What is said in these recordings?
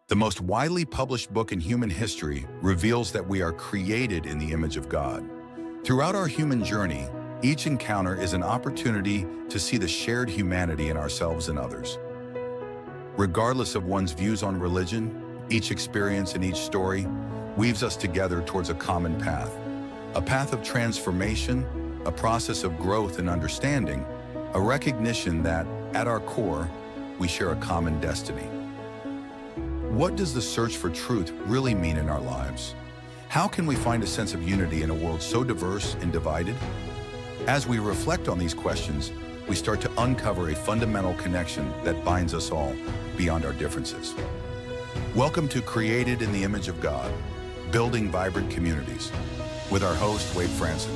The most widely published book in human history reveals that we are created in the image of God. Throughout our human journey, each encounter is an opportunity to see the shared humanity in ourselves and others. Regardless of one's views on religion, each experience and each story weaves us together towards a common path of transformation, a process of growth and understanding, a recognition that, at our core, we share a common destiny. What does the search for truth really mean in our lives? How can we find a sense of unity in a world so diverse and divided? As we reflect on these questions, we start to uncover a fundamental connection that binds us all beyond our differences. Welcome to Created in the Image of God, Building Vibrant Communities, with our host, Wade Franson.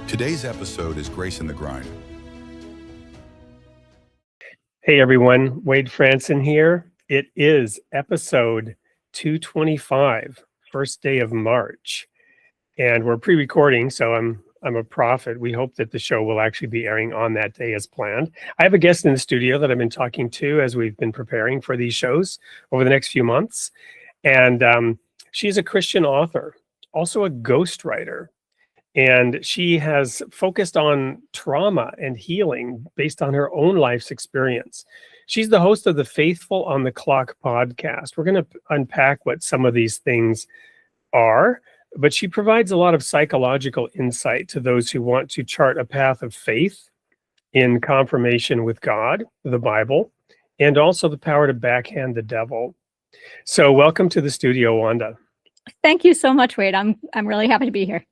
Today's episode is Grace in the Grind. Hey everyone, Wade Franson here. It is episode 225, first day of March, and we're pre-recording, so I'm a prophet. We hope that the show will actually be airing on that day as planned. I have a guest in the studio that I've been talking to as we've been preparing for these shows over the next few months, and she's a Christian author, also a ghostwriter. And she has focused on trauma and healing based on her own life's experience. She's the host of the Faithful on the Clock podcast. We're going to unpack what some of these things are, but she provides a lot of psychological insight to those who want to chart a path of faith in confirmation with God, the Bible, and also the power to backhand the devil. So welcome to the studio, Wanda. Thank you so much, Wade. I'm really happy to be here.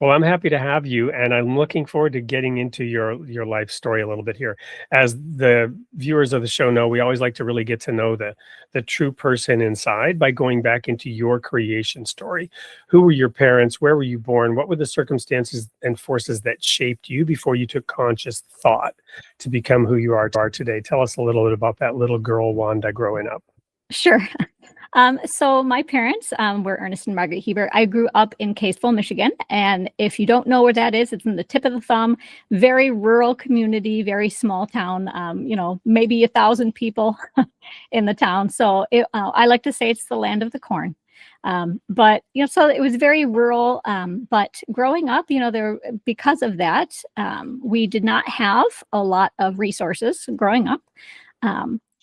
Well, I'm happy to have you, and I'm looking forward to getting into your life story a little bit here. As the viewers of the show know, we always like to really get to know the true person inside by going back into your creation story. Who were your parents? Where were you born? What were the circumstances and forces that shaped you before you took conscious thought to become who you are today? Tell us a little bit about that little girl, Wanda, growing up. Sure. So my parents were Ernest and Margaret Hebert. I grew up in Caseville, Michigan. And if you don't know where that is, it's in the tip of the thumb, very rural community, very small town, maybe 1,000 people in the town. So I like to say it's the land of the corn. But so it was very rural. But growing up, because of that, we did not have a lot of resources growing up.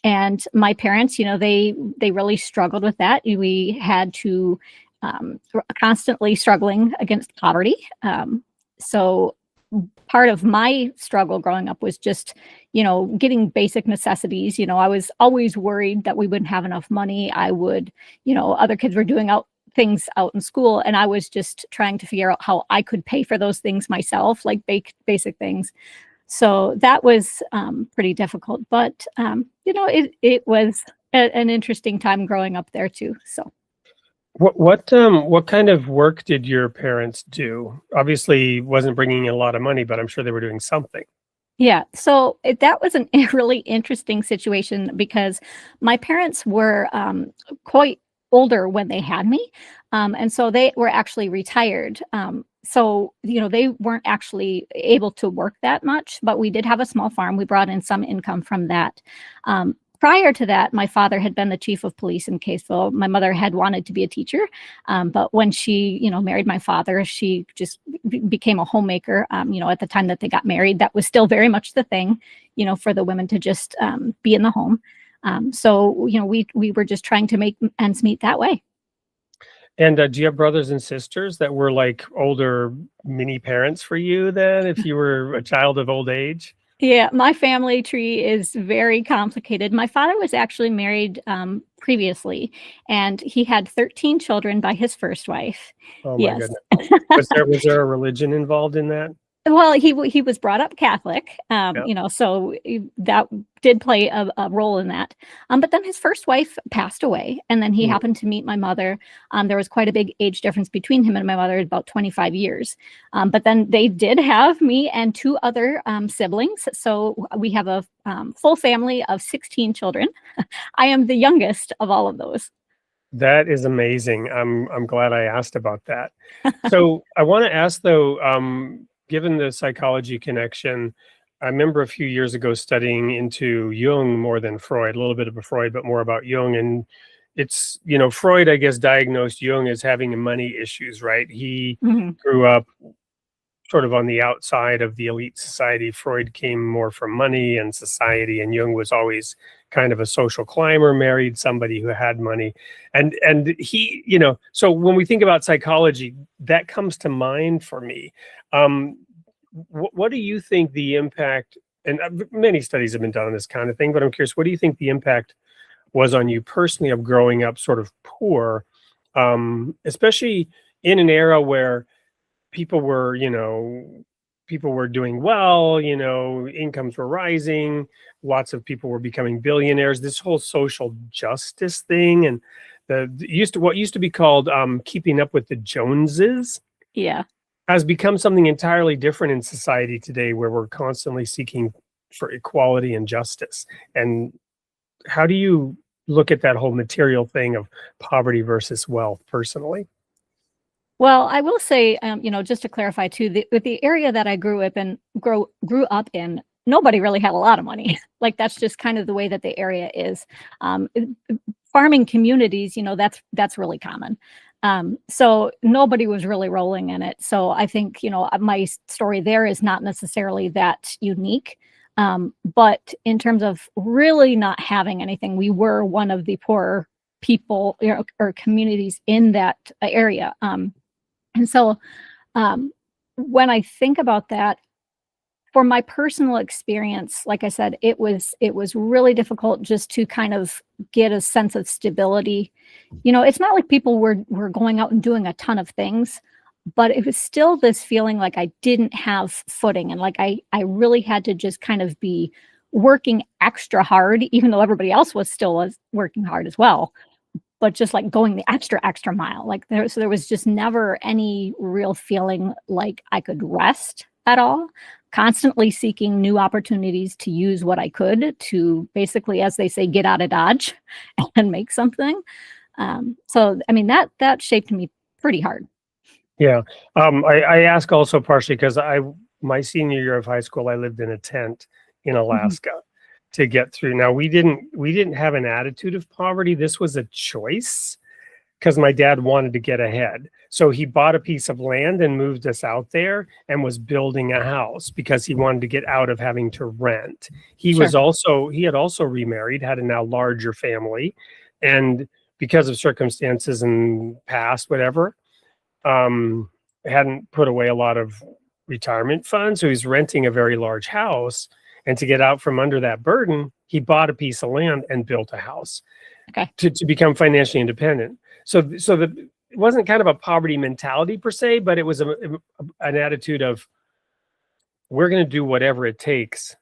And my parents, they really struggled with that. We had to constantly struggling against poverty. So part of my struggle growing up was just, getting basic necessities. I was always worried that we wouldn't have enough money. I would, other kids were doing things out in school, and I was just trying to figure out how I could pay for those things myself, like basic things. So that was pretty difficult, but it was an interesting time growing up there too. So, what kind of work did your parents do? Obviously, wasn't bringing in a lot of money, but I'm sure they were doing something. Yeah, so that was a really interesting situation because my parents were quite older when they had me, and so they were actually retired. So, they weren't actually able to work that much, but we did have a small farm. We brought in some income from that. Prior to that, my father had been the chief of police in Caseville. My mother had wanted to be a teacher, but when she, married my father, she just became a homemaker. At the time that they got married, that was still very much the thing, for the women to just be in the home. So, we were just trying to make ends meet that way. And do you have brothers and sisters that were like older mini parents for you then, if you were a child of old age? Yeah, my family tree is very complicated. My father was actually married previously, and he had 13 children by his first wife. Oh my goodness. Was there a religion involved in that? Well, he was brought up Catholic, so that did play a role in that. But then his first wife passed away, and then he happened to meet my mother. There was quite a big age difference between him and my mother, about 25 years. But then they did have me and two other siblings. So we have a full family of 16 children. I am the youngest of all of those. That is amazing. I'm glad I asked about that. So I want to ask though, given the psychology connection, I remember a few years ago studying into Jung more than Freud, a little bit of Freud, but more about Jung. And it's, Freud, I guess, diagnosed Jung as having money issues, right? He Mhm. grew up sort of on the outside of the elite society. Freud came more from money and society, and Jung was always kind of a social climber, married somebody who had money. And he, so when we think about psychology, that comes to mind for me. What do you think the impact, and many studies have been done on this kind of thing, but I'm curious, what do you think the impact was on you personally of growing up sort of poor, especially in an era where people were, people were doing well, incomes were rising, lots of people were becoming billionaires, this whole social justice thing, and what used to be called keeping up with the Joneses Yeah. has become something entirely different in society today, where we're constantly seeking for equality and justice. And how do you look at that whole material thing of poverty versus wealth personally? Well, I will say, just to clarify too, with the area that I grew up in, nobody really had a lot of money. Like that's just kind of the way that the area is. Farming communities, that's really common. So nobody was really rolling in it. So I think, my story there is not necessarily that unique. But in terms of really not having anything, we were one of the poorer people, or communities in that area. And so, when I think about that, for my personal experience, like I said, it was really difficult just to kind of get a sense of stability. It's not like people were going out and doing a ton of things, but it was still this feeling like I didn't have footing, and like I really had to just kind of be working extra hard, even though everybody else was working hard as well, but just like going the extra mile. Like there was just never any real feeling like I could rest at all. Constantly seeking new opportunities to use what I could to basically, as they say, get out of Dodge and make something. So I mean that shaped me pretty hard. Yeah. I ask also partially because my senior year of high school, I lived in a tent in Mhm. Alaska to get through. Now we didn't have an attitude of poverty. This was a choice because my dad wanted to get ahead. So he bought a piece of land and moved us out there and was building a house because he wanted to get out of having to rent. He Sure. had also remarried, had a now larger family, and because of circumstances and past whatever, um, hadn't put away a lot of retirement funds. So he's renting a very large house. And to get out from under that burden, he bought a piece of land and built a house Okay. to become financially independent. So it wasn't kind of a poverty mentality per se, but it was an attitude of, we're going to do whatever it takes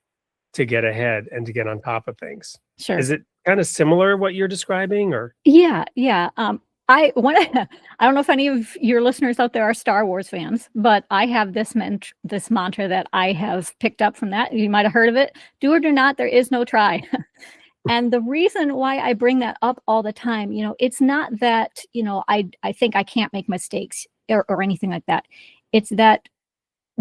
to get ahead and to get on top of things. Sure. Is it kind of similar what you're describing, or? Yeah, yeah. I want I don't know if any of your listeners out there are Star Wars fans, but I have this mantra that I have picked up from that. You might have heard of it. Do or do not, there is no try. And the reason why I bring that up all the time, it's not that, I think I can't make mistakes or anything like that. It's that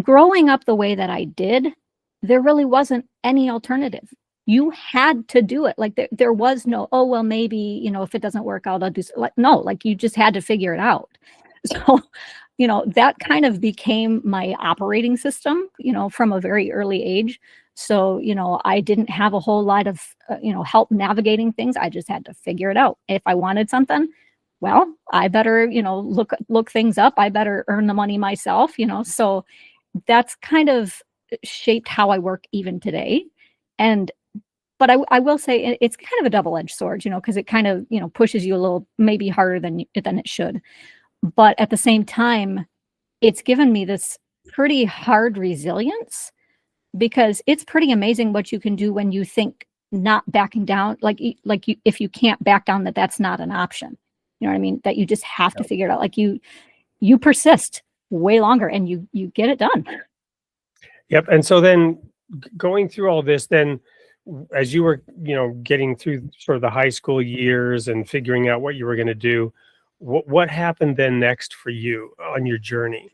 growing up the way that I did, there really wasn't any alternative. You had to do it. Like there was no, oh, well, maybe, if it doesn't work out, I'll do like, no, like you just had to figure it out. So, that kind of became my operating system, from a very early age. So, I didn't have a whole lot of, help navigating things. I just had to figure it out. If I wanted something, well, I better, look things up. I better earn the money myself, so that's kind of shaped how I work even today. And but I will say it's kind of a double-edged sword, because it kind of, pushes you a little maybe harder than it should. But at the same time, it's given me this pretty hard resilience, because it's pretty amazing what you can do when you think not backing down, if you can't back down, that's not an option. You know what I mean? That you just have to figure it out. Like you persist way longer and you get it done. Yep. And so then going through all this, then as you were, getting through sort of the high school years and figuring out what you were going to do, what happened then next for you on your journey?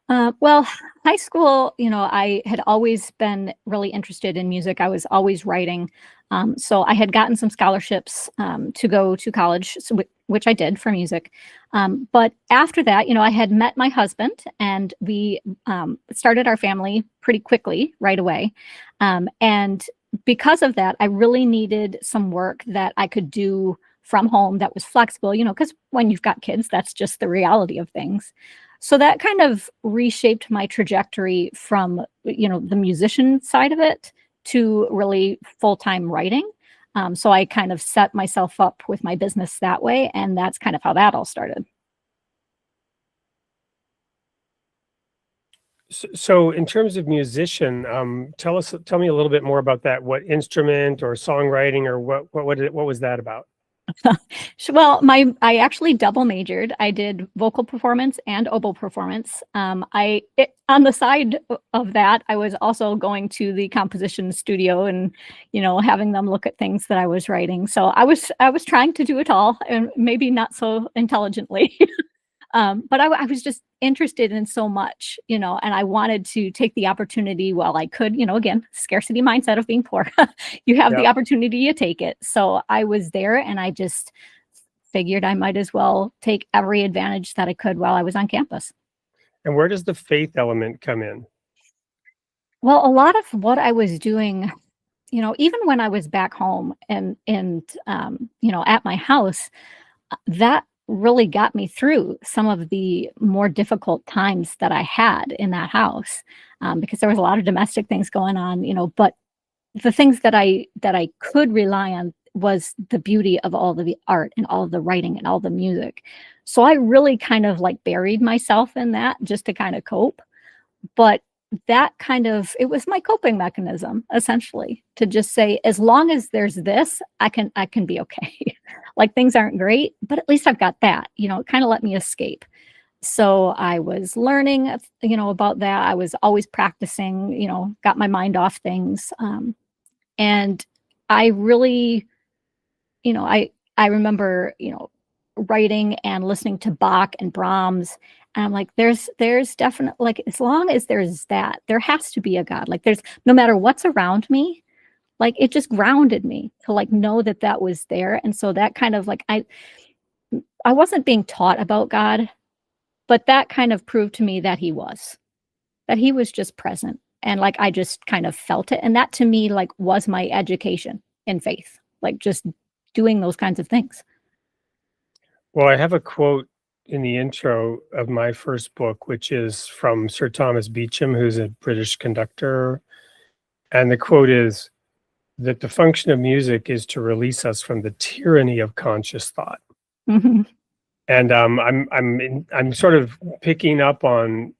Well, high school, I had always been really interested in music. I was always writing. So I had gotten some scholarships to go to college, which I did for music. But after that, I had met my husband and we started our family pretty quickly right away. And because of that, I really needed some work that I could do from home that was flexible, because when you've got kids, that's just the reality of things. So that kind of reshaped my trajectory from, the musician side of it to really full-time writing. So I kind of set myself up with my business that way, and that's kind of how that all started. So in terms of musician, tell me a little bit more about that. What instrument or songwriting or what was that about? Well, I actually double majored. I did vocal performance and oboe performance. On the side of that, I was also going to the composition studio and, having them look at things that I was writing. So I was trying to do it all, and maybe not so intelligently. But I was just interested in so much, and I wanted to take the opportunity while I could, again, scarcity mindset of being poor. You have the opportunity, you take it. So I was there and I just figured I might as well take every advantage that I could while I was on campus. And where does the faith element come in? Well, a lot of what I was doing, even when I was back home and at my house, that really got me through some of the more difficult times that I had in that house, because there was a lot of domestic things going on, but the things that I could rely on was the beauty of all the art and all of the writing and all the music. So I really kind of like buried myself in that just to kind of cope. But that it was my coping mechanism, essentially, to just say, as long as there's this, I can be okay. Like, things aren't great, but at least I've got that, it kind of let me escape. So I was learning, about that. I was always practicing, got my mind off things. And I really, I remember, writing and listening to Bach and Brahms. And I'm like, there's definitely, like, as long as there's that, there has to be a God. Like, there's, no matter what's around me, like, it just grounded me to like know that that was there. And so that kind of like, I wasn't being taught about God, but that kind of proved to me that he was just present. And like, I just kind of felt it. And that to me, like, was my education in faith, like just doing those kinds of things. Well, I have a quote in the intro of my first book, which is from Sir Thomas Beecham, who's a British conductor. And the quote is that the function of music is to release us from the tyranny of conscious thought. Mm-hmm. And I'm sort of picking up on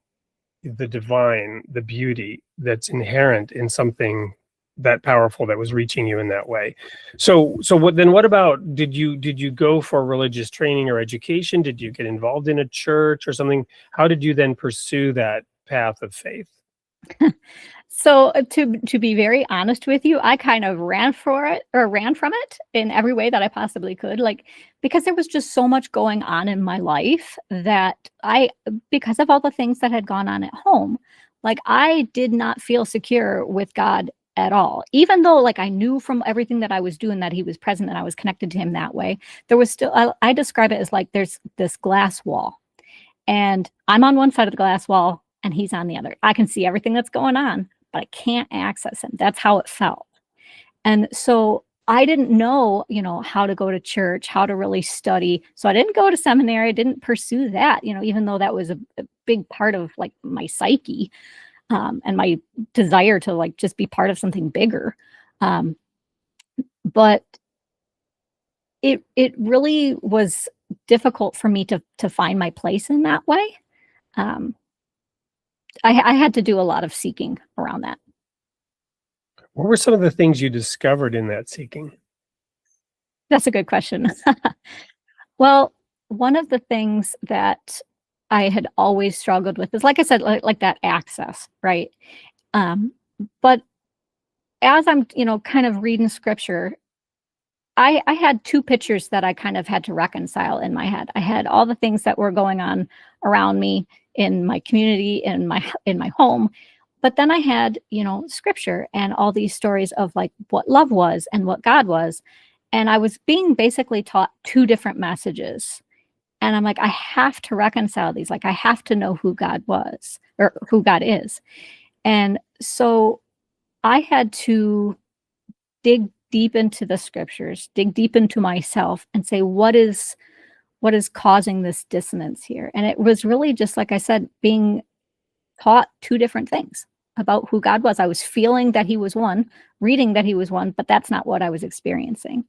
the divine, the beauty that's inherent in something that powerful that was reaching you in that way. So what about, did you go for religious training or education? Did you get involved in a church or something? How did you then pursue that path of faith? So to be very honest with you, I kind of ran from it in every way that I possibly could, like, because there was just so much going on in my life that because of all the things that had gone on at home, like, I did not feel secure with God at all. Even though, like, I knew from everything that I was doing that he was present and I was connected to him that way, there was still, I describe it as like there's this glass wall and I'm on one side of the glass wall and he's on the other. I can see everything that's going on, but I can't access him. That's how it felt. And so I didn't know, how to go to church, how to really study. So I didn't go to seminary. I didn't pursue that, even though that was a big part of like my psyche, and my desire to like just be part of something bigger. But it really was difficult for me to find my place in that way. I had to do a lot of seeking around that. What were some of the things you discovered in that seeking? That's a good question. Well, one of the things that I had always struggled with is, like I said, like that access, right? But as I'm, kind of reading scripture, I had two pictures that I kind of had to reconcile in my head. I had all the things that were going on around me in my community, in my home. But then I had, scripture and all these stories of like what love was and what God was. And I was being basically taught two different messages. And I'm like, I have to reconcile these. Like, I have to know who God was or who God is. And so I had to dig deep into the scriptures, dig deep into myself and say, what is causing this dissonance here? And it was really just, like I said, being taught two different things about who God was. I was feeling that he was one, reading that he was one, but that's not what I was experiencing.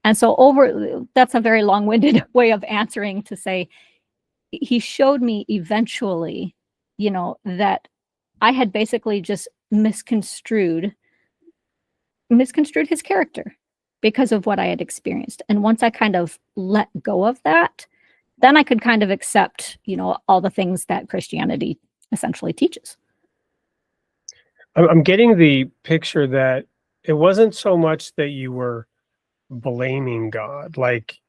And so that's a very long-winded way of answering to say, he showed me eventually, that I had basically just misconstrued his character because of what I had experienced. And once I kind of let go of that, then I could kind of accept, all the things that Christianity essentially teaches. I'm getting the picture that it wasn't so much that you were blaming God, like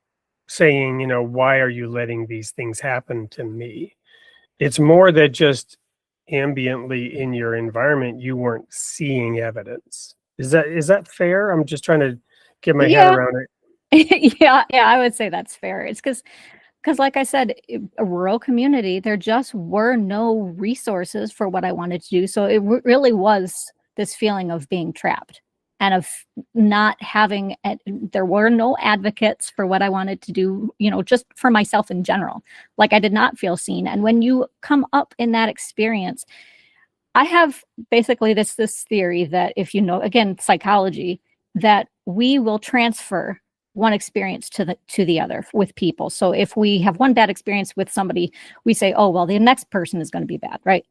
saying, why are you letting these things happen to me? It's more that just ambiently in your environment, you weren't seeing evidence. Is that fair? I'm just trying to get my head around it. Yeah, I would say that's fair. It's because like I said, a rural community, there just were no resources for what I wanted to do. So it really was this feeling of being trapped and of not having, there were no advocates for what I wanted to do, just for myself in general. Like, I did not feel seen. And when you come up in that experience, I have basically this theory that if again, psychology, that we will transfer one experience to the other with people. So if we have one bad experience with somebody, we say, oh, well, the next person is going to be bad, right?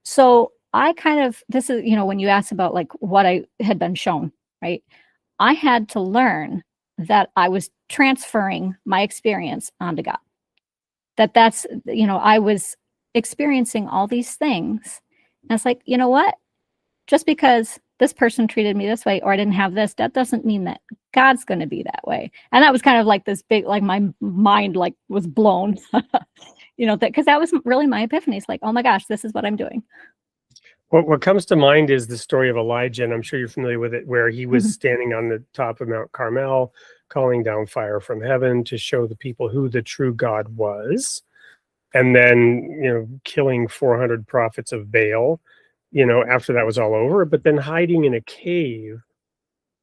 So I kind of, this is, when you ask about like what I had been shown, right? I had to learn that I was transferring my experience onto God. That's, I was experiencing all these things. And it's like, you know what? Just because this person treated me this way, or I didn't have this, that doesn't mean that God's going to be that way. And that was kind of like this big, like my mind like was blown, because that was really my epiphany. It's like, oh my gosh, this is what I'm doing. What comes to mind is the story of Elijah, and I'm sure you're familiar with it, where he was standing on the top of Mount Carmel, calling down fire from heaven to show the people who the true God was. And then, killing 400 prophets of Baal, after that was all over, but then hiding in a cave.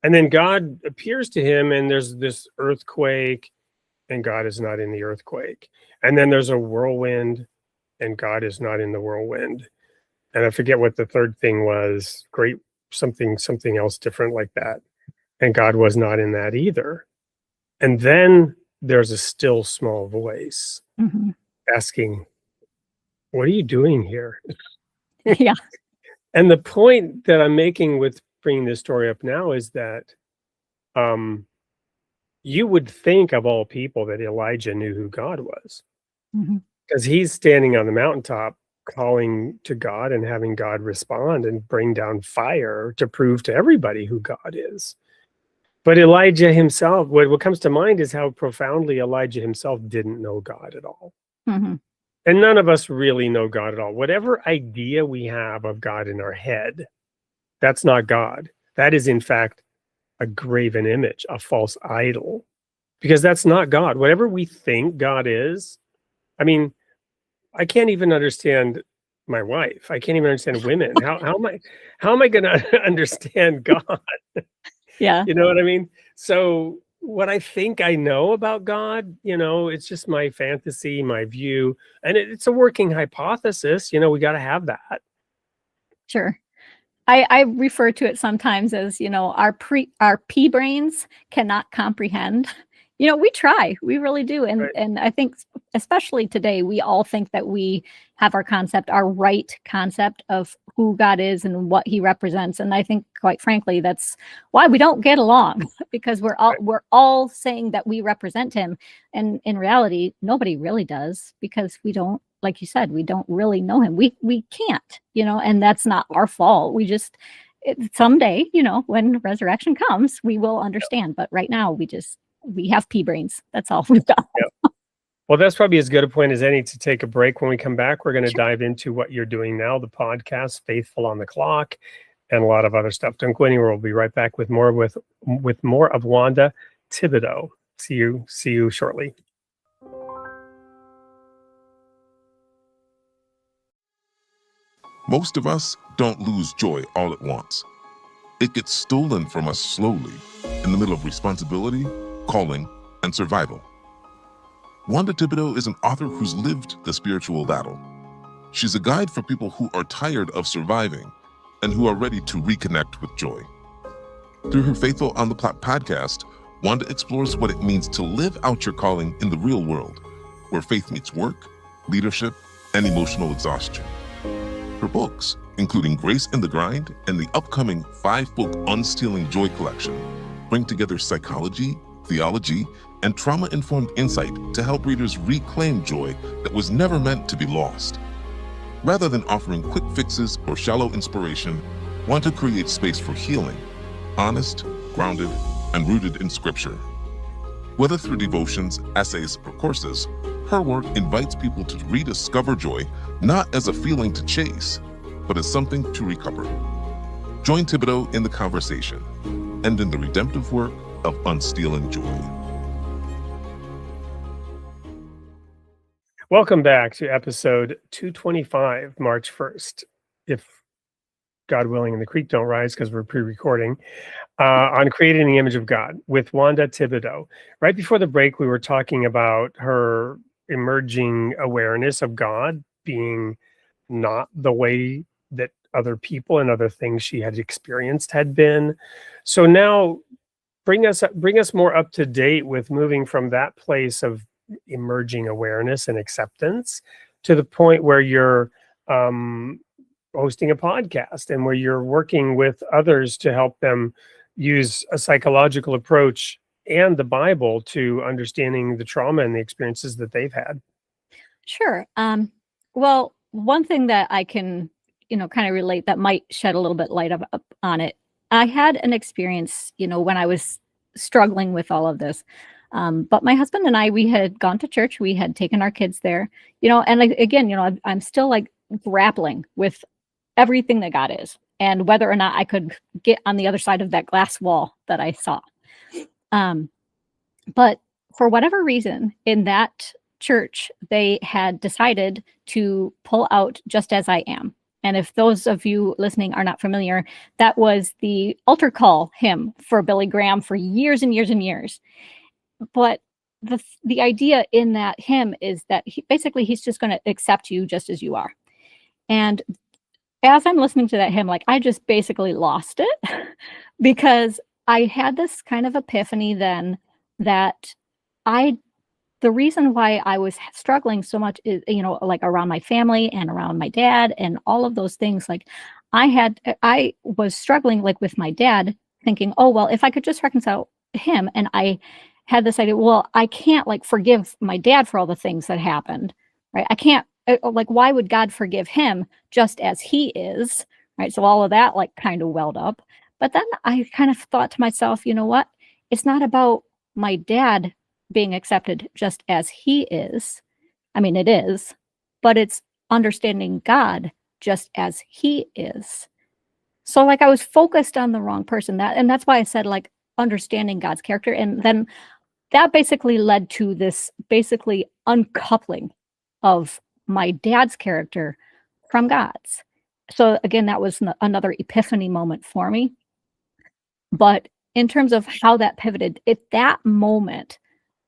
And then God appears to him and there's this earthquake and God is not in the earthquake. And then there's a whirlwind and God is not in the whirlwind. And I forget what the third thing was, great, something else different like that. And God was not in that either. And then there's a still small voice asking, what are you doing here? Yeah. And the point that I'm making with bringing this story up now is that you would think of all people that Elijah knew who God was, because he's standing on the mountaintop calling to God and having God respond and bring down fire to prove to everybody who God is. But Elijah himself, what comes to mind is how profoundly Elijah himself didn't know God at all. And none of us really know God at all. Whatever idea we have of God in our head, that's not God. That is, in fact, a graven image, a false idol, because that's not God. Whatever we think God is, I mean, I can't even understand my wife. I can't even understand women. How am I going to understand God? Yeah. You know what I mean? So what I think I know about God, it's just my fantasy, my view, and it's a working hypothesis. We got to have that. Sure. I refer to it sometimes as, our pea brains cannot comprehend. We try, we really do. And Right. And I think especially today, we all think that we have our right concept of who God is and what he represents. And I think, quite frankly, that's why we don't get along, because we're all saying that we represent him. And in reality, nobody really does, because we don't, like you said, we don't really know him. We can't, and that's not our fault. We just, someday, when resurrection comes, we will understand. But right now we have pea brains. That's all we've got. Yep. Well, that's probably as good a point as any to take a break. When we come back, we're going to dive into what you're doing now, the podcast, Faithful on the Clock, and a lot of other stuff. Don't go anywhere. We'll be right back with more of Wanda Thibodeaux. See you shortly. Most of us don't lose joy all at once. It gets stolen from us slowly in the middle of responsibility, calling, and survival. Wanda Thibodeaux is an author who's lived the spiritual battle. She's a guide for people who are tired of surviving and who are ready to reconnect with joy. Through her Faithful on the Clock podcast, Wanda explores what it means to live out your calling in the real world, where faith meets work, leadership, and emotional exhaustion. Her books, including Grace in the Grind and the upcoming 5-book Unstealing Joy collection, bring together psychology, theology, and trauma-informed insight to help readers reclaim joy that was never meant to be lost. Rather than offering quick fixes or shallow inspiration, Wanda creates space for healing, honest, grounded, and rooted in Scripture. Whether through devotions, essays, or courses, her work invites people to rediscover joy not as a feeling to chase, but as something to recover. Join Thibodeaux in the conversation and in the redemptive work of unstealing joy. Welcome back to episode 225, March 1st. If God willing and the creek don't rise, because we're pre-recording, on creating the image of God with Wanda Thibodeaux. Right before the break, we were talking about her emerging awareness of God being not the way that other people and other things she had experienced had been. So now bring us more up to date with moving from that place of emerging awareness and acceptance to the point where you're hosting a podcast and where you're working with others to help them use a psychological approach and the Bible to understanding the trauma and the experiences that they've had. Sure. Well, one thing that I can, kind of relate that might shed a little bit light up on it. I had an experience, when I was struggling with all of this. But my husband and I, we had gone to church. We had taken our kids there, and again, I'm still like grappling with everything that God is and whether or not I could get on the other side of that glass wall that I saw. But for whatever reason in that church, they had decided to pull out Just As I Am. And if those of you listening are not familiar, that was the altar call hymn for Billy Graham for years and years and years. But the idea in that hymn is that he's just going to accept you just as you are. And as I'm listening to that hymn, like I just basically lost it because I had this kind of epiphany then that the reason why I was struggling so much is, like around my family and around my dad and all of those things, like I was struggling like with my dad thinking, oh, well, if I could just reconcile him. And I had this idea, well, I can't like forgive my dad for all the things that happened, right? I can't, like, why would God forgive him just as he is, right? So all of that like kind of welled up. But then I kind of thought to myself, you know what? It's not about my dad being accepted just as he is. I mean, it is, but it's understanding God just as he is. So like I was focused on the wrong person, and that's why I said like understanding God's character. And then that basically led to this basically uncoupling of my dad's character from God's. So again, that was another epiphany moment for me. But in terms of how that pivoted, that moment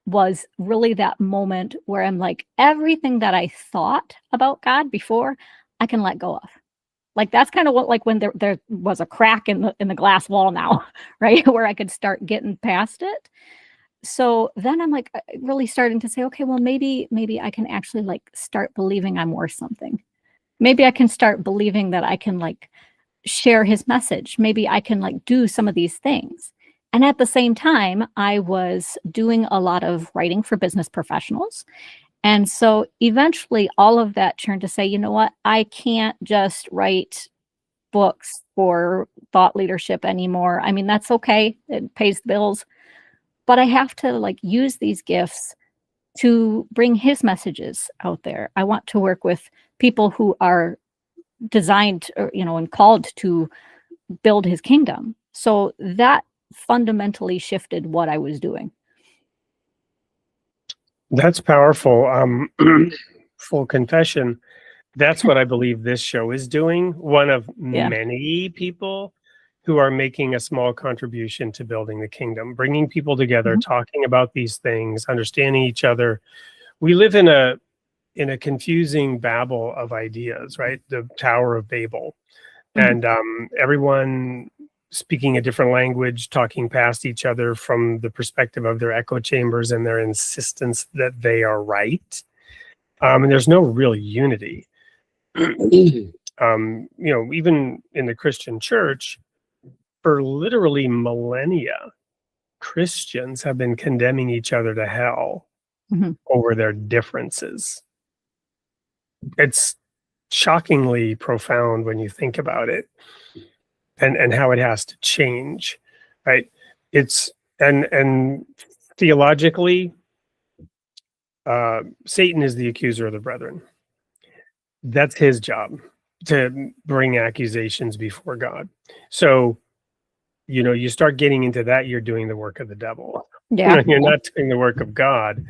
was really that moment where I'm like, everything that I thought about God before, I can let go of. Like that's kind of what, like when there was a crack in the glass wall now, right? Where I could start getting past it. So then I'm like really starting to say, okay, well, maybe I can actually like start believing I'm worth something. Maybe I can start believing that I can like share his message. Maybe I can like do some of these things. And at the same time, I was doing a lot of writing for business professionals. And so eventually all of that turned to say, you know what, I can't just write books for thought leadership anymore. I mean, that's okay. It pays the bills. But I have to like use these gifts to bring his messages out there. I want to work with people who are designed, or, and called to build his kingdom. So that fundamentally shifted what I was doing. That's powerful. Full confession. That's what I believe this show is doing. One of many people who are making a small contribution to building the kingdom, bringing people together, talking about these things, understanding each other. We live in a confusing babel of ideas, right? The Tower of Babel, and everyone speaking a different language, talking past each other from the perspective of their echo chambers and their insistence that they are right. And there's no real unity. Even in the Christian church, for literally millennia, Christians have been condemning each other to hell over their differences. It's shockingly profound when you think about it, and how it has to change, right? It's and theologically, Satan is the accuser of the brethren. That's his job, to bring accusations before God. So, you start getting into that, you're doing the work of the devil. Yeah. You're not doing the work of God,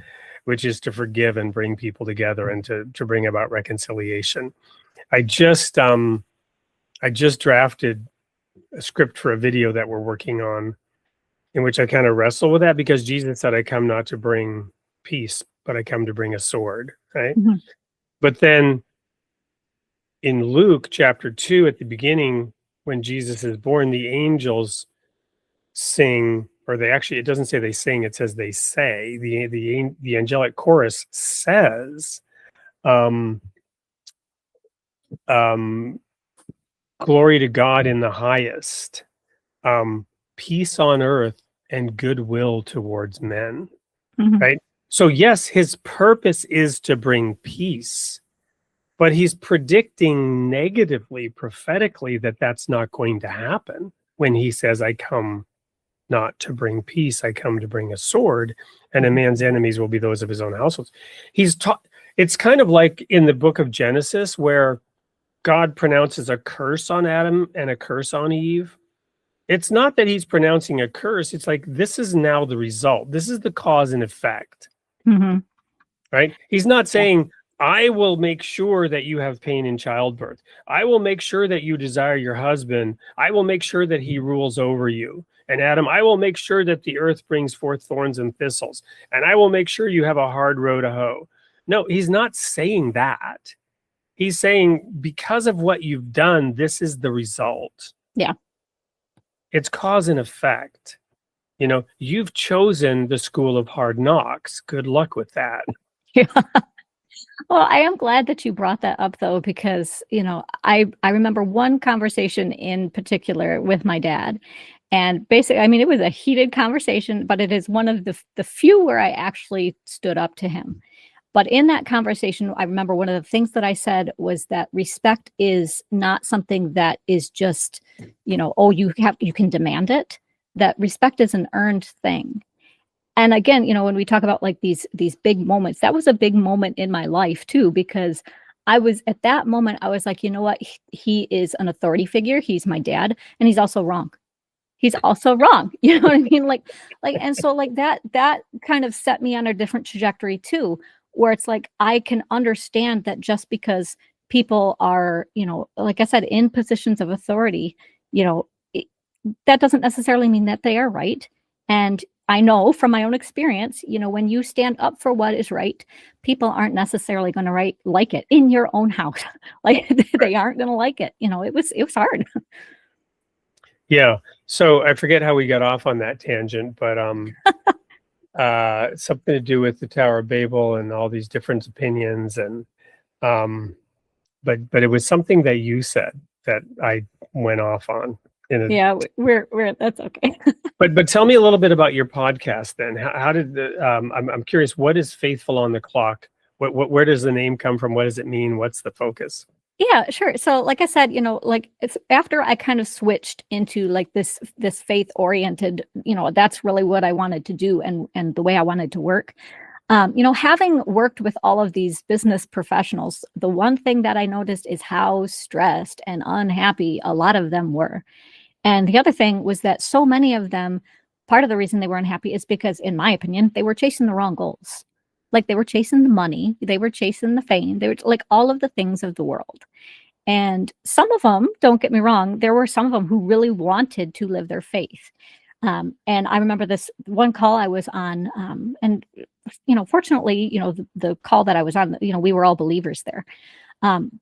which is to forgive and bring people together and to bring about reconciliation. I just drafted a script for a video that we're working on, in which I kind of wrestle with that, because Jesus said, I come not to bring peace, but I come to bring a sword, right? But then in Luke chapter 2, at the beginning, when Jesus is born, the angels sing, or it doesn't say they sing, it says they say. The angelic chorus says, glory to God in the highest, peace on earth and goodwill towards men, right? So yes, his purpose is to bring peace, but he's predicting negatively, prophetically, that that's not going to happen when he says, I come not to bring peace, I come to bring a sword, and a man's enemies will be those of his own households. It's kind of like in the book of Genesis, where God pronounces a curse on Adam and a curse on Eve. It's not that he's pronouncing a curse. It's like, this is now the result. This is the cause and effect, right? He's not saying, I will make sure that you have pain in childbirth. I will make sure that you desire your husband. I will make sure that he rules over you. And Adam, I will make sure that the earth brings forth thorns and thistles. And I will make sure you have a hard row to hoe. No, he's not saying that. He's saying, because of what you've done, this is the result. Yeah. It's cause and effect. You've chosen the school of hard knocks. Good luck with that. Yeah. Well, I am glad that you brought that up, though, because, I remember one conversation in particular with my dad. And basically, it was a heated conversation, but it is one of the few where I actually stood up to him. But in that conversation, I remember one of the things that I said was that respect is not something that is just, you can demand it. That respect is an earned thing. And again, when we talk about like these big moments, that was a big moment in my life too, because at that moment, I was like, you know what? He is an authority figure. He's my dad, and he's also wrong. He's also wrong. You know what I mean? And so like that kind of set me on a different trajectory too, where it's like, I can understand that just because people are, like I said, in positions of authority, that doesn't necessarily mean that they are right. And I know from my own experience, when you stand up for what is right, people aren't necessarily going to like it in your own house. Like they aren't going to like it. It was hard. Yeah. So I forget how we got off on that tangent, but something to do with the Tower of Babel and all these different opinions, and but it was something that you said that I went off on. We're that's okay. But tell me a little bit about your podcast then. How did I'm curious, what is Faithful on the Clock? Where does the name come from? What does it mean? What's the focus? Yeah, sure. So like I said, it's after I kind of switched into like this faith oriented, that's really what I wanted to do and the way I wanted to work. Having worked with all of these business professionals, the one thing that I noticed is how stressed and unhappy a lot of them were. And the other thing was that so many of them, part of the reason they were unhappy is because, in my opinion, they were chasing the wrong goals. Like they were chasing the money, they were chasing the fame, they were like all of the things of the world. And some of them, don't get me wrong, there were some of them who really wanted to live their faith. And I remember this one call I was on, and fortunately, the call that I was on, we were all believers there.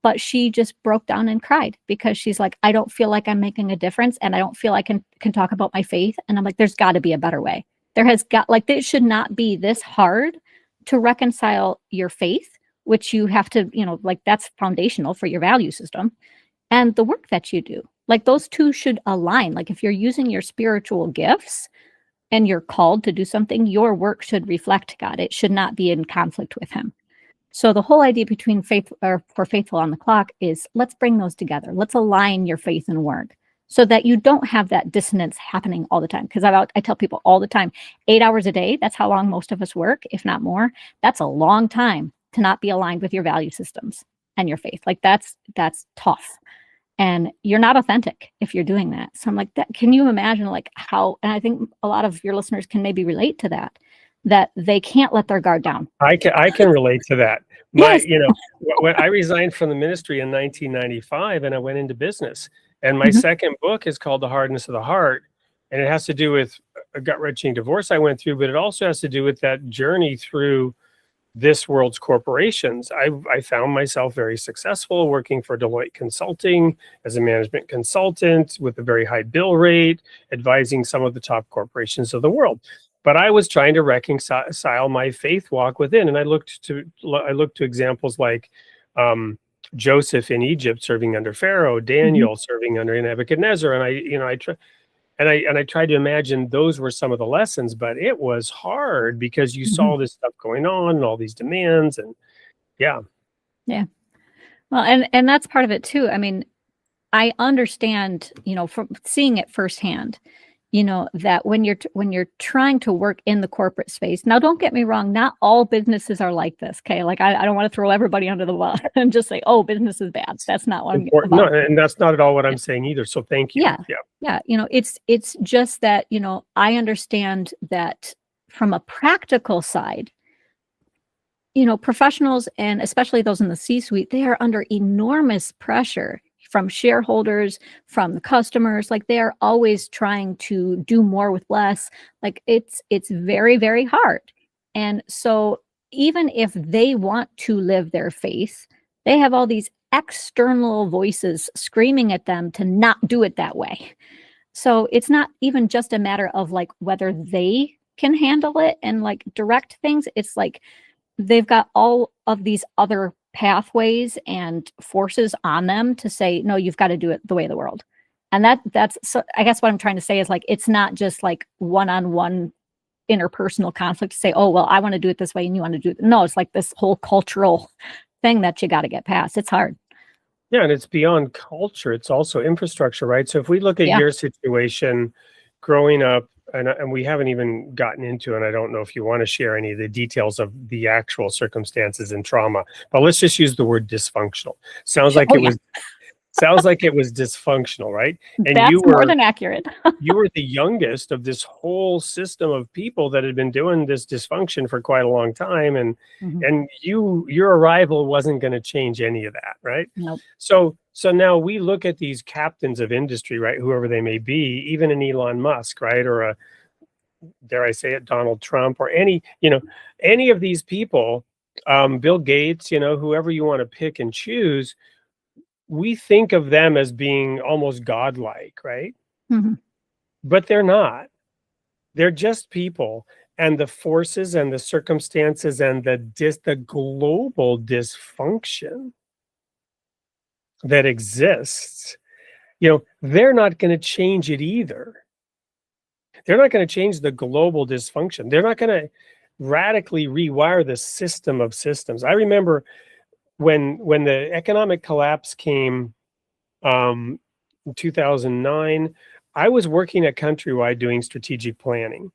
But she just broke down and cried because she's like, I don't feel like I'm making a difference, and I don't feel I can talk about my faith. And I'm like, there's got to be a better way. It should not be this hard to reconcile your faith, which you have to, that's foundational for your value system, and the work that you do. Like those two should align. Like if you're using your spiritual gifts and you're called to do something, your work should reflect God. It should not be in conflict with him. So the whole idea between for Faithful on the Clock is let's bring those together. Let's align your faith and work so that you don't have that dissonance happening all the time. Because I tell people all the time, 8 hours a day, that's how long most of us work, if not more. That's a long time to not be aligned with your value systems and your faith. Like that's tough. And you're not authentic if you're doing that. So I'm like, can you imagine like how, and I think a lot of your listeners can maybe relate to that they can't let their guard down. I can relate to that. Yes. When I resigned from the ministry in 1995 and I went into business, and my second book is called The Hardness of the Heart. And it has to do with a gut-wrenching divorce I went through, but it also has to do with that journey through this world's corporations. I found myself very successful working for Deloitte Consulting as a management consultant with a very high bill rate, advising some of the top corporations of the world. But I was trying to reconcile my faith walk within, and I looked to examples like Joseph in Egypt serving under Pharaoh, Daniel serving under Nebuchadnezzar, and I tried to imagine those were some of the lessons, but it was hard because you saw this stuff going on and all these demands, and yeah. Well, and that's part of it too. I mean, I understand, from seeing it firsthand, that when you're trying to work in the corporate space. Now, don't get me wrong, not all businesses are like this. Okay, like I don't want to throw everybody under the bus and just say, oh, business is bad. That's not what I'm about. No, and that's not at all what I'm saying either. So thank you. Yeah. It's just that I understand that from a practical side, professionals and especially those in the C-suite, they are under enormous pressure from shareholders, from the customers. Like they are always trying to do more with less. Like it's very, very hard. And so even if they want to live their faith, they have all these external voices screaming at them to not do it that way. So it's not even just a matter of like whether they can handle it and like direct things. It's like they've got all of these other pathways and forces on them to say, no, you've got to do it the way of the world. And that's so I guess what I'm trying to say is like, it's not just like one-on-one interpersonal conflict to say, oh, well, I want to do it this way and you want to do it. No, it's like this whole cultural thing that you got to get past. It's hard. Yeah. And it's beyond culture. It's also infrastructure, right? So if we look at your situation growing up, and we haven't even gotten into, and I don't know if you want to share any of the details of the actual circumstances and trauma, but let's just use the word dysfunctional. Sounds like it was dysfunctional, right? And that's more than accurate. You were the youngest of this whole system of people that had been doing this dysfunction for quite a long time, and your arrival wasn't going to change any of that, right? Nope. So now we look at these captains of industry, right, whoever they may be, even an Elon Musk, right, or dare I say it, Donald Trump, or any of these people, Bill Gates, whoever you want to pick and choose. We think of them as being almost godlike, right? But they're not. They're just people, and the forces and the circumstances and the global dysfunction that exists, they're not going to change it either. They're not going to change the global dysfunction. They're not going to radically rewire the system of systems. I remember when the economic collapse came in 2009, I was working at Countrywide doing strategic planning,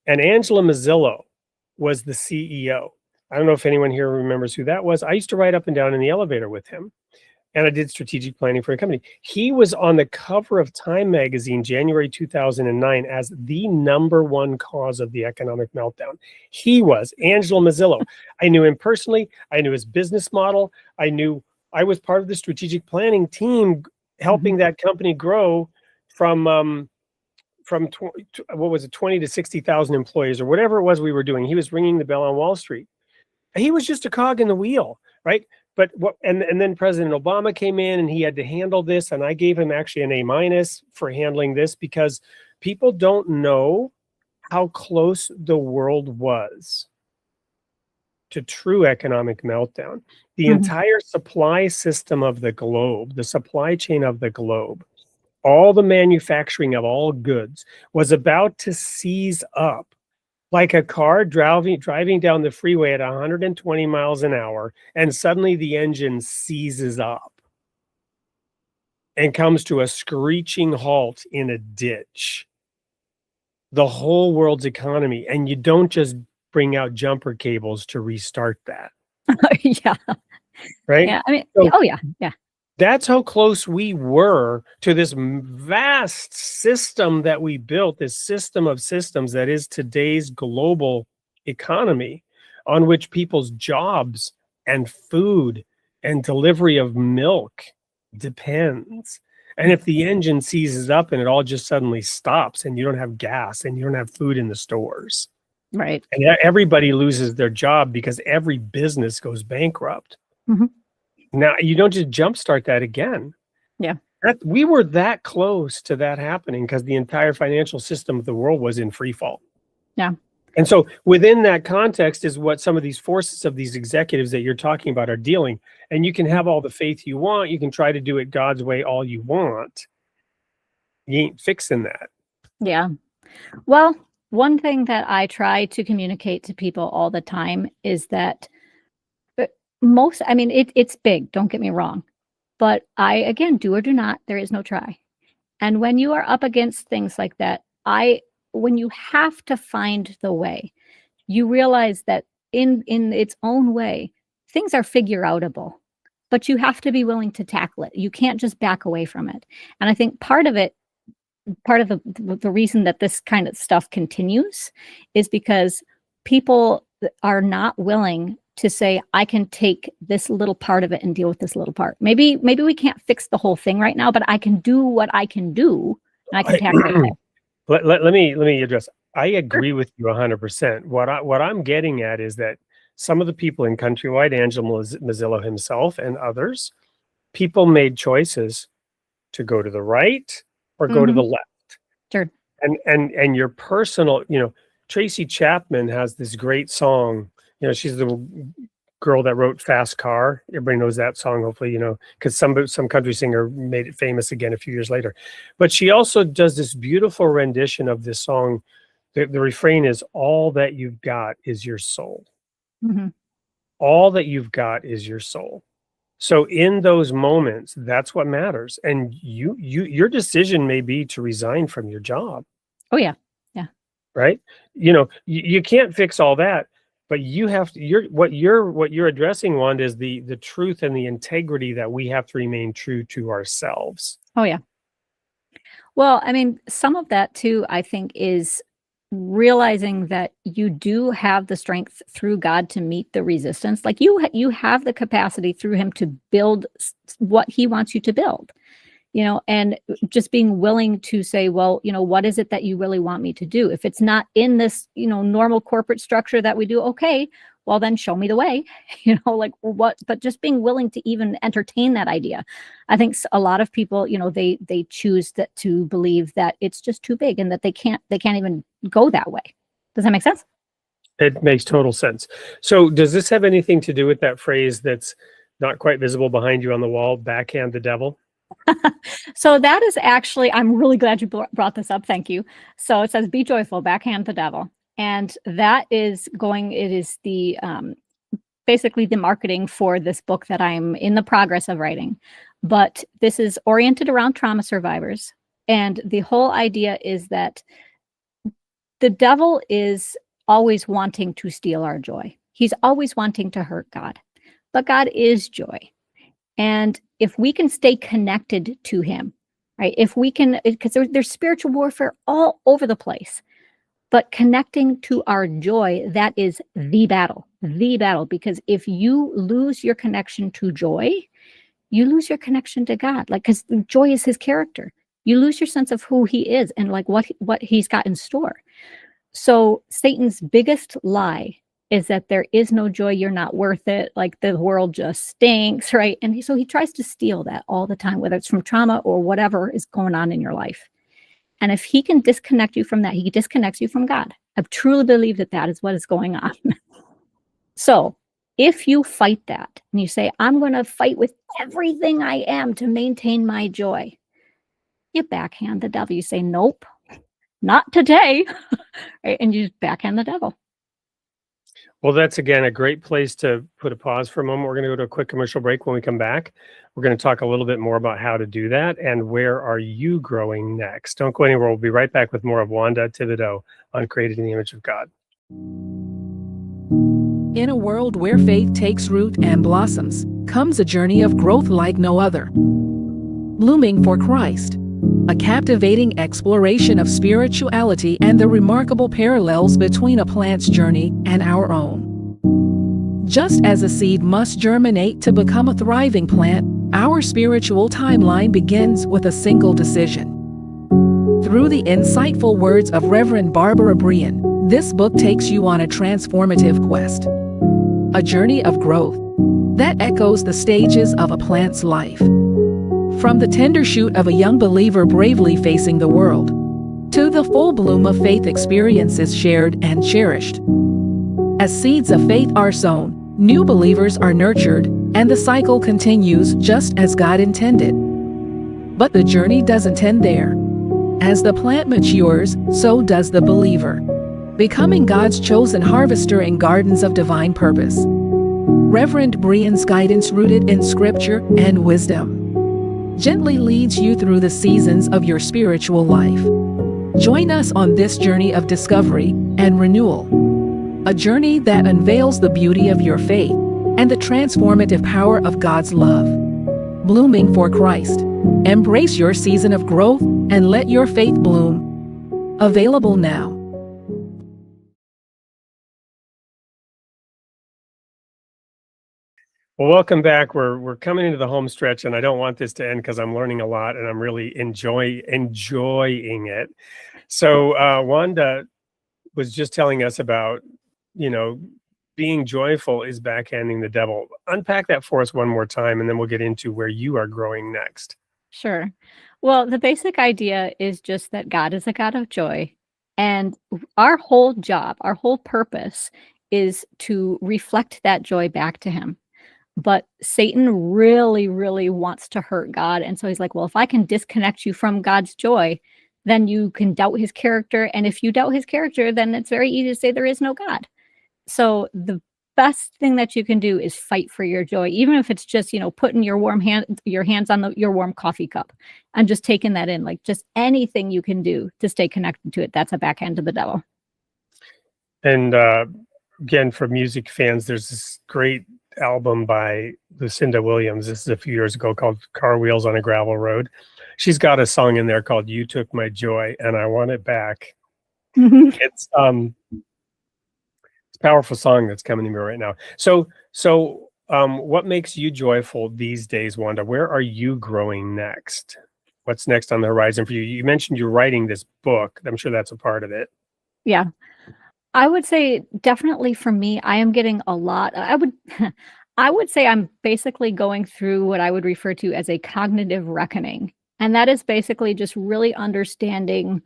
and Angela Mazzillo was the CEO. I don't know if anyone here remembers who that was. I used to ride up and down in the elevator with him, and I did strategic planning for a company. He was on the cover of Time magazine, January 2009, as the #1 cause of the economic meltdown. He was Angelo Mazzillo. I knew him personally. I knew his business model. I was part of the strategic planning team helping that company grow from what was it, 20 to 60,000 employees or whatever it was we were doing. He was ringing the bell on Wall Street. He was just a cog in the wheel, right? But and then President Obama came in and he had to handle this, and I gave him actually an A- for handling this, because people don't know how close the world was to true economic meltdown. The entire supply system of the globe, the supply chain of the globe, all the manufacturing of all goods was about to seize up, like a car driving down the freeway at 120 miles an hour, and suddenly the engine seizes up and comes to a screeching halt in a ditch. The whole world's economy, and you don't just bring out jumper cables to restart that. Yeah. Right? Yeah. I mean, So- oh yeah. Yeah. That's how close we were to this vast system that we built, this system of systems that is today's global economy, on which people's jobs and food and delivery of milk depends. And if the engine seizes up and it all just suddenly stops, and you don't have gas and you don't have food in the stores, Right. and everybody loses their job because every business goes bankrupt. Mhm. Now, you don't just jumpstart that again. Yeah. We were that close to that happening because the entire financial system of the world was in free fall. Yeah. And so within that context is what some of these forces of these executives that you're talking about are dealing. And you can have all the faith you want. You can try to do it God's way all you want. You ain't fixing that. Yeah. Well, one thing that I try to communicate to people all the time is that it's big, don't get me wrong. But again, do or do not, there is no try. And when you are up against things like that, when you have to find the way, you realize that in its own way, things are figure-outable, but you have to be willing to tackle it. You can't just back away from it. And I think part of the reason that this kind of stuff continues is because people are not willing to say, I can take this little part of it and deal with this little part. Maybe we can't fix the whole thing right now, but I can do what I can do, and I can tackle it. Let me address. I agree with you 100%. What I'm getting at is that some of the people in Countrywide, Angelo Mazzillo himself and others, people made choices to go to the right or go to the left. Sure. And your personal, Tracy Chapman has this great song. She's the girl that wrote Fast Car. Everybody knows that song, hopefully, because some country singer made it famous again a few years later. But she also does this beautiful rendition of this song. The refrain is, all that you've got is your soul. Mm-hmm. All that you've got is your soul. So in those moments, that's what matters. And your decision may be to resign from your job. Oh yeah. Yeah. Right? You can't fix all that. But you have to, what you're addressing, Wanda, is the truth and the integrity that we have to remain true to ourselves. Oh yeah. Well, I mean, some of that too, I think, is realizing that you do have the strength through God to meet the resistance. Like you have the capacity through him to build what he wants you to build. And just being willing to say, well, what is it that you really want me to do? If it's not in this, normal corporate structure that we do, okay, well then show me the way, but just being willing to even entertain that idea. I think a lot of people, they choose to believe that it's just too big and that they can't even go that way. Does that make sense? It makes total sense. So does this have anything to do with that phrase that's not quite visible behind you on the wall, backhand the devil? So that is actually, I'm really glad you brought this up. Thank you. So it says, be joyful, backhand the devil. And that is it is the, basically the marketing for this book that I'm in the progress of writing. But this is oriented around trauma survivors. And the whole idea is that the devil is always wanting to steal our joy. He's always wanting to hurt God. But God is joy. And if we can stay connected to him, right? If we can, because there's spiritual warfare all over the place, but connecting to our joy, that is the battle, because if you lose your connection to joy, you lose your connection to God, like, because joy is his character. You lose your sense of who he is and like what he's got in store. So Satan's biggest lie is that there is no joy, you're not worth it, like the world just stinks, right? And so he tries to steal that all the time, whether it's from trauma or whatever is going on in your life. And if he can disconnect you from that, he disconnects you from God. I truly believe that that is what is going on. So if you fight that and you say, I'm going to fight with everything I am to maintain my joy, you backhand the devil. You say, nope, not today. Right? And you just backhand the devil. Well, that's, again, a great place to put a pause for a moment. We're going to go to a quick commercial break. When we come back, we're going to talk a little bit more about how to do that and where are you growing next. Don't go anywhere. We'll be right back with more of Wanda Thibodeaux on Created in the Image of God. In a world where faith takes root and blossoms, comes a journey of growth like no other. Blooming for Christ, a captivating exploration of spirituality and the remarkable parallels between a plant's journey and our own. Just as a seed must germinate to become a thriving plant, our spiritual timeline begins with a single decision. Through the insightful words of Reverend Barbara Brian, this book takes you on a transformative quest. A journey of growth that echoes the stages of a plant's life. From the tender shoot of a young believer bravely facing the world, to the full bloom of faith experiences shared and cherished. As seeds of faith are sown, new believers are nurtured, and the cycle continues just as God intended. But the journey doesn't end there. As the plant matures, so does the believer, becoming God's chosen harvester in gardens of divine purpose. Reverend Brian's guidance, rooted in scripture and wisdom, gently leads you through the seasons of your spiritual life. Join us on this journey of discovery and renewal, a journey that unveils the beauty of your faith and the transformative power of God's love. Blooming for Christ. Embrace your season of growth and let your faith bloom. Available now. Well, welcome back. We're coming into the home stretch, and I don't want this to end because I'm learning a lot and I'm really enjoying it. So Wanda was just telling us about, being joyful is backhanding the devil. Unpack that for us one more time, and then we'll get into where you are growing next. Sure. Well, the basic idea is just that God is a God of joy. And our whole job, our whole purpose is to reflect that joy back to him. But Satan really, really wants to hurt God. And so he's like, well, if I can disconnect you from God's joy, then you can doubt his character. And if you doubt his character, then it's very easy to say there is no God. So the best thing that you can do is fight for your joy, even if it's just, putting your hands on your warm coffee cup and just taking that in, like just anything you can do to stay connected to it. That's a backhand to the devil. And again, for music fans, there's this great album by Lucinda Williams. This is a few years ago, called Car Wheels on a Gravel Road. She's got a song in there called You Took My Joy and I Want It Back. It's a powerful song that's coming to me right now. So what makes you joyful these days, Wanda? Where are you growing next? What's next on the horizon for you? You mentioned you're writing this book. I'm sure that's a part of it. Yeah. I would say definitely for me, I am getting a lot. I would say I'm basically going through what I would refer to as a cognitive reckoning. And that is basically just really understanding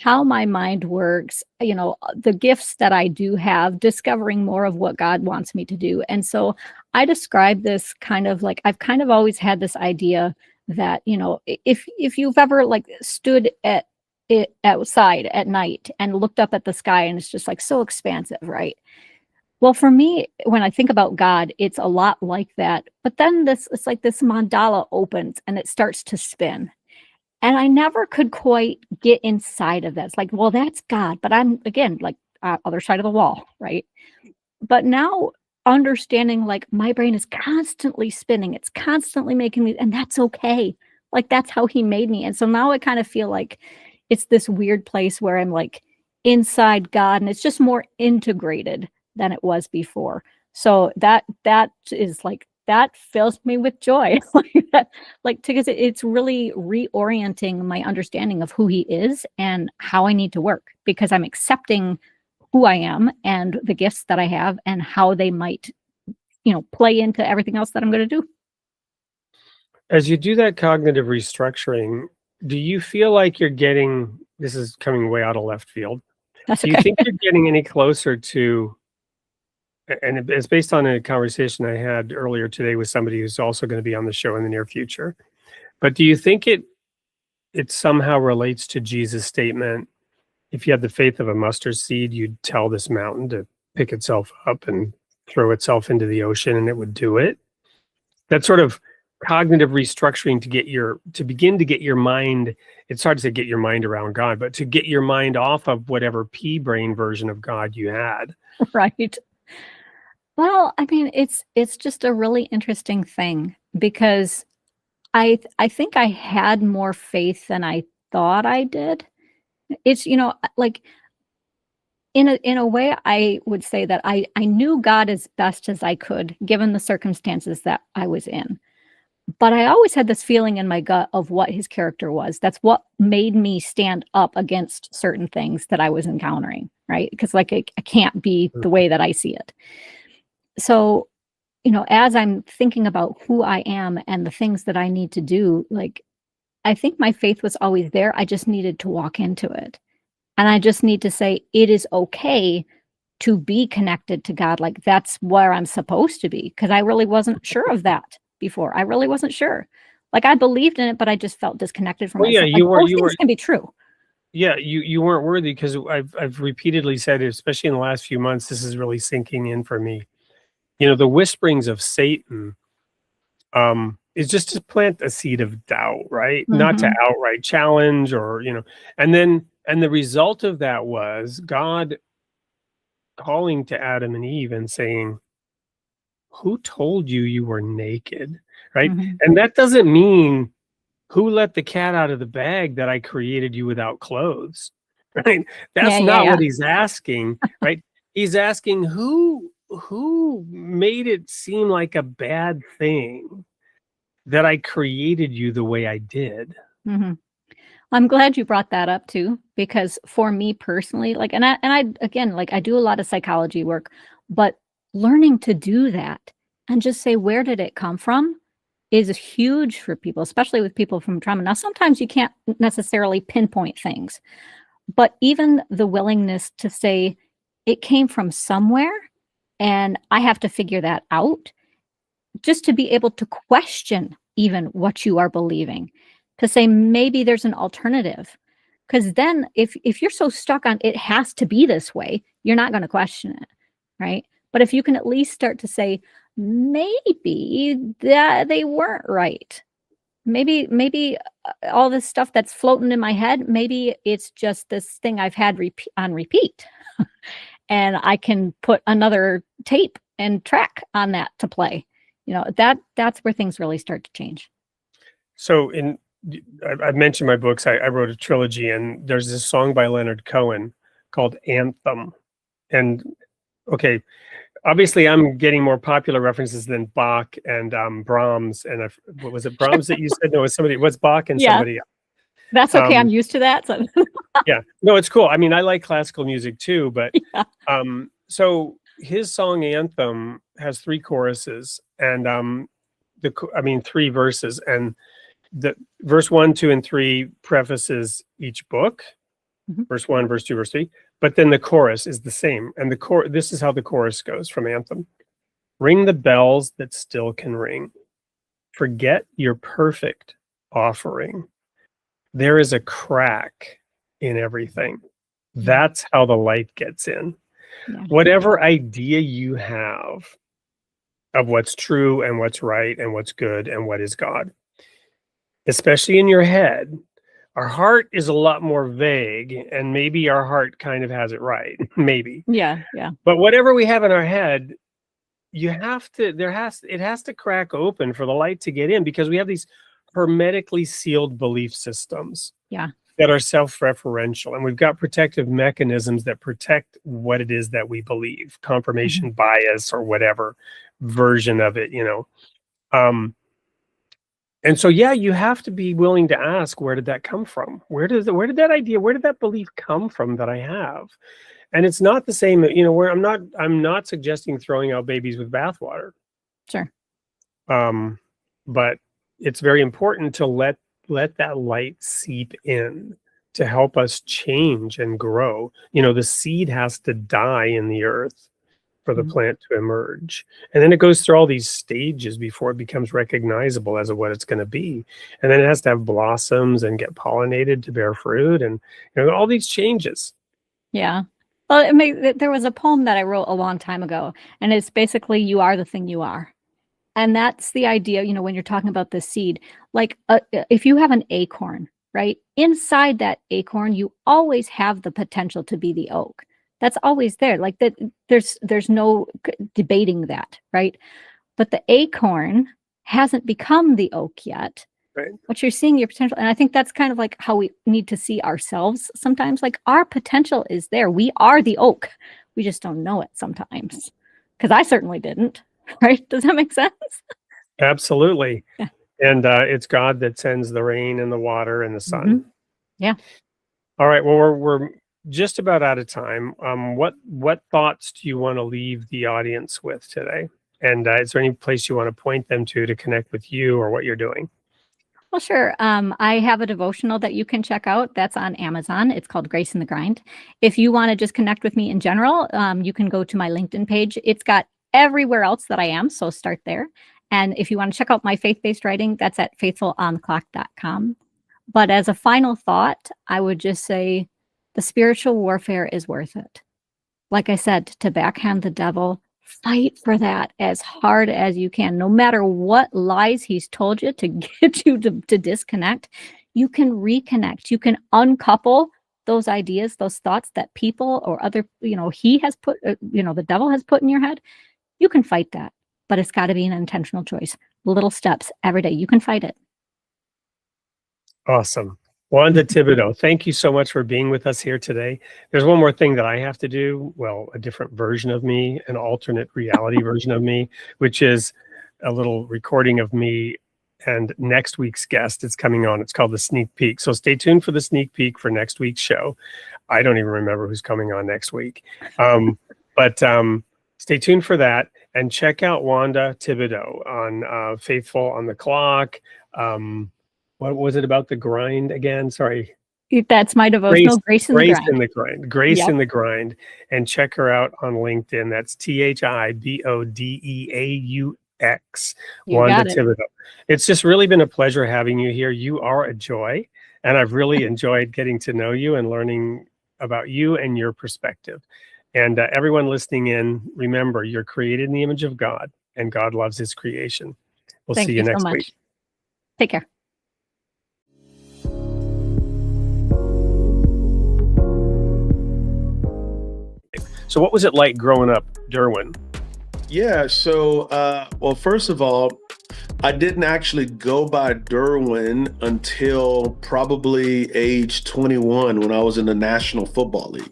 how my mind works, the gifts that I do have, discovering more of what God wants me to do. And so I describe this kind of like, I've kind of always had this idea that, if you've ever like stood at it outside at night and looked up at the sky and it's just like so expansive, right? Well, for me, when I think about God, it's a lot like that. But then it's like this mandala opens and it starts to spin. And I never could quite get inside of that. It's like, well, that's God. But I'm, again, like, other side of the wall, right? But now understanding, like, my brain is constantly spinning, it's constantly making me, and that's okay. Like, that's how he made me. And so now I kind of feel like it's this weird place where I'm like inside God, and it's just more integrated than it was before. So that is like, that fills me with joy. Like that, like, because it's really reorienting my understanding of who he is and how I need to work, because I'm accepting who I am and the gifts that I have and how they might, play into everything else that I'm going to do. As you do that cognitive restructuring, do you feel like you're getting, this is coming way out of left field, That's do you okay. think you're getting any closer to, and it's based on a conversation I had earlier today with somebody who's also going to be on the show in the near future, but do you think it somehow relates to Jesus' statement, if you had the faith of a mustard seed, you'd tell this mountain to pick itself up and throw itself into the ocean and it would do it? That sort of cognitive restructuring to begin to get your mind, it's hard to say get your mind around God, but to get your mind off of whatever pea brain version of God you had. Right. Well, I mean, it's just a really interesting thing, because I think I had more faith than I thought I did. It's, like, in a way, I would say that I knew God as best as I could, given the circumstances that I was in. But I always had this feeling in my gut of what his character was. That's what made me stand up against certain things that I was encountering, right? Because, like, I can't be the way that I see it. So, as I'm thinking about who I am and the things that I need to do, like, I think my faith was always there. I just needed to walk into it. And I just need to say, it is okay to be connected to God. Like, that's where I'm supposed to be. Because I really wasn't sure of that before. I really wasn't sure. Like, I believed in it, but I just felt disconnected from myself. Yeah, Like, those things can be true. Yeah, you weren't worthy, because I've repeatedly said, especially in the last few months, this is really sinking in for me. The whisperings of Satan is just to plant a seed of doubt, right? Not to outright challenge and the result of that was God calling to Adam and Eve and saying, who told you you were naked? Right? And that doesn't mean who let the cat out of the bag that I created you without clothes, right? That's not what he's asking, right? He's asking who made it seem like a bad thing that I created you the way I did. I'm glad you brought that up too, because for me personally, like, and I again, like, I do a lot of psychology work, but learning to do that and just say, where did it come from, is huge for people, especially with people from trauma. Now, sometimes you can't necessarily pinpoint things, but even the willingness to say it came from somewhere and I have to figure that out, just to be able to question even what you are believing, to say maybe there's an alternative. Because then if you're so stuck on it has to be this way, you're not going to question it, right? But if you can at least start to say, maybe that they weren't right. Maybe all this stuff that's floating in my head, maybe it's just this thing I've had on repeat. And I can put another tape and track on that to play. That's where things really start to change. So I've mentioned my books. I wrote a trilogy, and there's this song by Leonard Cohen called Anthem. And okay, obviously I'm getting more popular references than Bach and Brahms. And what was it, Brahms that you said? No, it was Bach and somebody else. That's okay. I'm used to that. So. Yeah, no, it's cool. I mean, I like classical music too, but so his song Anthem has 3 choruses and 3 verses, and the verse 1, 2, and 3 prefaces each book. Verse 1, verse 2, verse 3. But then the chorus is the same, and this is how the chorus goes from Anthem: ring the bells that still can ring. Forget your perfect offering. There is a crack in everything. That's how the light gets in. Yeah. Whatever idea you have of what's true and what's right and what's good and what is God, especially in your head, Our heart is a lot more vague, and maybe our heart kind of has it right, maybe. Yeah. But whatever we have in our head, it has to crack open for the light to get in, because we have these hermetically sealed belief systems. Yeah. That are self-referential, and we've got protective mechanisms that protect what it is that we believe, confirmation bias or whatever version of it, and so, you have to be willing to ask, where did that come from? Where did that belief come from that I have? And it's not the same, where I'm not suggesting throwing out babies with bathwater. Sure. But it's very important to let that light seep in to help us change and grow. The seed has to die in the earth for the plant to emerge. And then it goes through all these stages before it becomes recognizable as what it's going to be. And then it has to have blossoms and get pollinated to bear fruit, and all these changes. Yeah. Well, there was a poem that I wrote a long time ago, and it's basically, you are the thing you are. And that's the idea, when you're talking about the seed, like if you have an acorn, right? Inside that acorn, you always have the potential to be the oak. That's always there. Like that, there's no debating that, right? But the acorn hasn't become the oak yet. Right. But you're seeing your potential. And I think that's kind of like how we need to see ourselves sometimes. Like our potential is there. We are the oak. We just don't know it sometimes. Because I certainly didn't. Right? Does that make sense? Absolutely. Yeah. And it's God that sends the rain and the water and the sun. Yeah. All right. Well, we're just about out of time. What thoughts do you want to leave the audience with today? And is there any place you want to point them to connect with you or what you're doing? Well, sure. I have a devotional that you can check out. That's on Amazon. It's called Grace in the Grind. If you want to just connect with me in general, you can go to my LinkedIn page. It's got everywhere else that I am, so start there. And if you want to check out my faith-based writing, that's at faithfulontheclock.com. But as a final thought, I would just say the spiritual warfare is worth it. Like I said, to backhand the devil, fight for that as hard as you can. No matter what lies he's told you to get you to disconnect, you can reconnect. You can uncouple those ideas, those thoughts that people or other, he has put, the devil has put in your head. You can fight that, but it's got to be an intentional choice. Little steps every day. You can fight it. Awesome. Wanda Thibodeaux, thank you so much for being with us here today. There's one more thing that I have to do. Well, a different version of me, an alternate reality version of me, which is a little recording of me and next week's guest is coming on. It's called The Sneak Peek. So stay tuned for the sneak peek for next week's show. I don't even remember who's coming on next week. But stay tuned for that, and check out Wanda Thibodeaux on Faithful on the Clock. What was it about the grind again? Sorry. That's my devotional, Grace in the Grind. Grace in the Grind. And check her out on LinkedIn. That's THIBODEAUX. Wanda Thibodeaux. It's just really been a pleasure having you here. You are a joy, and I've really enjoyed getting to know you and learning about you and your perspective. And everyone listening in, remember, you're created in the image of God, and God loves his creation. We'll see you next week. Take care. So what was it like growing up, Derwin? Yeah, so, well, first of all, I didn't actually go by Derwin until probably age 21 when I was in the National Football League.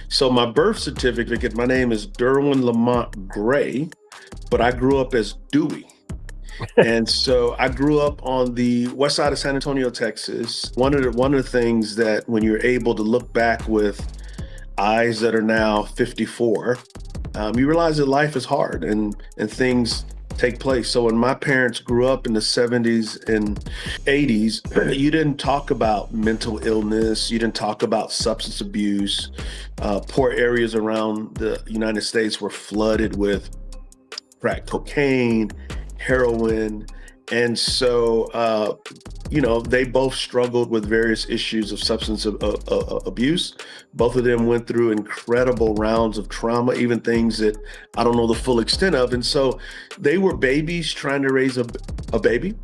So my birth certificate, my name is Derwin Lamont Gray, but I grew up as Dewey. And so I grew up on the west side of San Antonio, Texas. One of the things that when you're able to look back with eyes that are now 54, you realize that life is hard and things take place. So when my parents grew up in the 70s and 80s, you didn't talk about mental illness. You didn't talk about substance abuse. Poor areas around the United States were flooded with crack cocaine, heroin. And so, they both struggled with various issues of substance abuse. Both of them went through incredible rounds of trauma, even things that I don't know the full extent of. And so they were babies trying to raise a baby.